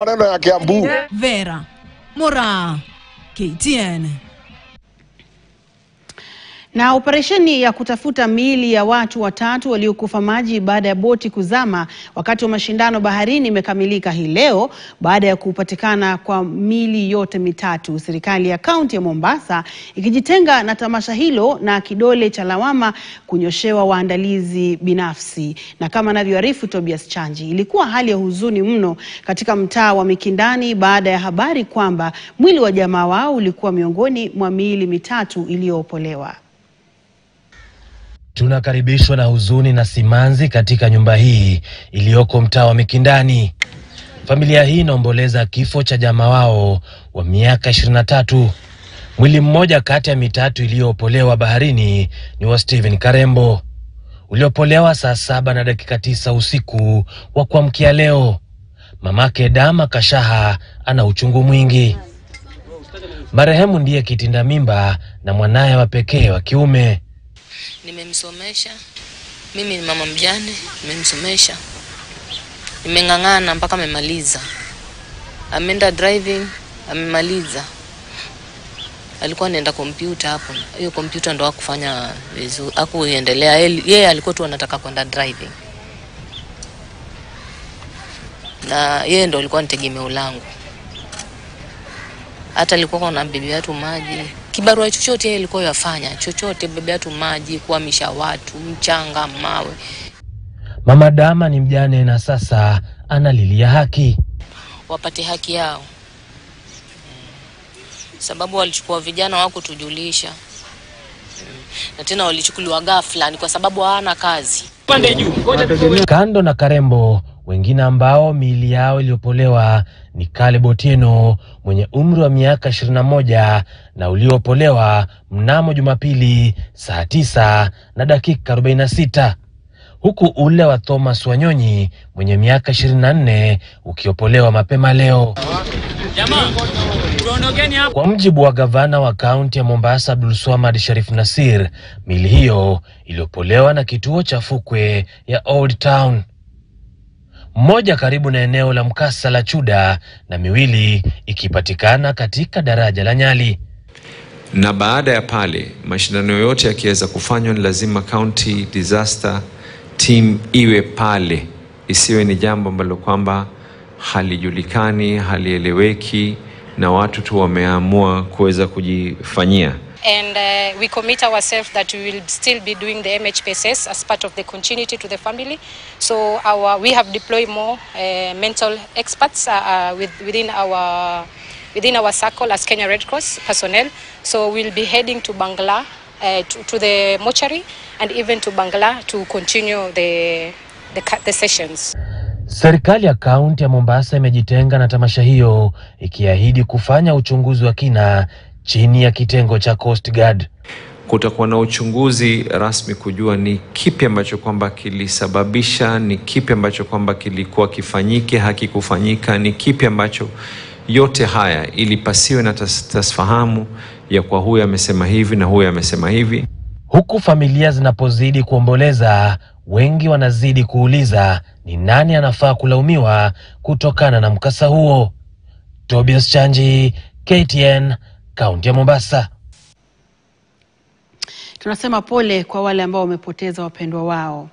Maneno ya Kiambu. Vera Mora, KTN. Na operesheni ya kutafuta miili ya watu watatu waliokufa maji baada ya boti kuzama wakati wa mashindano baharini imekamilika hii leo baada ya kupatikana kwa miili yote mitatu. Serikali ya kaunti ya Mombasa ikijitenga na tamasha hilo na kidole cha lawama kunyoshewa waandalizi binafsi. Na kama anavyoarifu Tobias Chanji, ilikuwa hali ya huzuni mno katika mtaa wa Mikindani baada ya habari kwamba mwili wa jamaa wao ulikuwa miongoni mwa miili mitatu iliyoopolewa. Tunakaribishwa na huzuni na simanzi katika nyumba hii iliyoko mtaa wa Mikindani. Familia hii inaomboleza kifo cha jamaa wao wa miaka 23. Mwili mmoja kati ya mitatu iliyoopolewa baharini ni wa Stephen Karembo, uliopolewa saa 7:09 usiku wa kuamkia leo. Mamake Dama Kashaha ana uchungu mwingi. Marehemu ndiye kitinda mimba na mwanaye wa pekee wa kiume. Nimemsomesha. Mimi ni mama mjane, nimemsomesha. Nimengangana mpaka amemaliza. Ameenda driving, amemaliza. Alikuwa anaenda kompyuta hapo. Hiyo kompyuta ndo hakufanya vizuri, hakuendelea. Yeye alikuwa tu anataka kwenda driving. Na yeye ndo alikuwa ni tegemeo langu. Hata alikuwa na bibi watu maji. Kibarua chochote yeye alikuwa yafanya, chochote, bibi watu maji, kuhamisha watu, mchanga, mawe. Mama Dama ni mjane na sasa analilia haki. Wapate haki yao. Sababu walichukua vijana wako tujulisha. Na tena walichukuliwa ghafla ni kwa sababu hawana kazi. Kando na Karembo, wengine ambao miili yao iliopolewa ni Caleb Otieno mwenye umri wa miaka 21 na uliopolewa mnamo Jumapili saa 9:46, huku ule wa Thomas Wanyonyi mwenye miaka 24 ukiopolewa mapema leo. Kwa mjibu wa gavana wa kaunti ya Mombasa Abdulswamad Sharif Nasir, miili hiyo iliopolewa na kituo cha fukwe ya Old Town, mmoja karibu na eneo la mkasa la Chuda na miwili ikipatikana katika daraja la Nyali. Na baada ya pale mashindano yote yakiweza kufanywa ni lazima county disaster team iwe pale, isiwe ni jambo ambalo kwamba halijulikani, halieleweki na watu tu wameamua kuweza kujifanyia. And we commit ourselves that we will still be doing the MHPSS as part of the continuity to the family. So we have deployed more mental experts within our circle as Kenya Red Cross personnel. So we'll be heading to Bangla, to the mortuary, and even to Bangla to continue the sessions. Serikali ya kaunti ya Mombasa imejitenga na tamasha hiyo, ikiahidi kufanya uchunguzi wa kina chini ya kitengo cha Coast Guard. Kutakuwa na uchunguzi rasmi kujua ni kipi ambacho kwamba kilisababisha, ni kipi ambacho kwamba kilikuwa kifanyike, hakikufanyika, ni kipi ambacho, yote haya ili pasiwe na tasfahamu ya kwa huyu amesema hivi na huyu amesema hivi. Huku familia zinapozidi kuomboleza, wengi wanazidi kuuliza ni nani anafaa kulaumiwa kutokana na mkasa huo. Tobias Chanji, KTN, kaunti ya Mombasa. Tunasema pole kwa wale ambao wamepoteza wapendwa wao.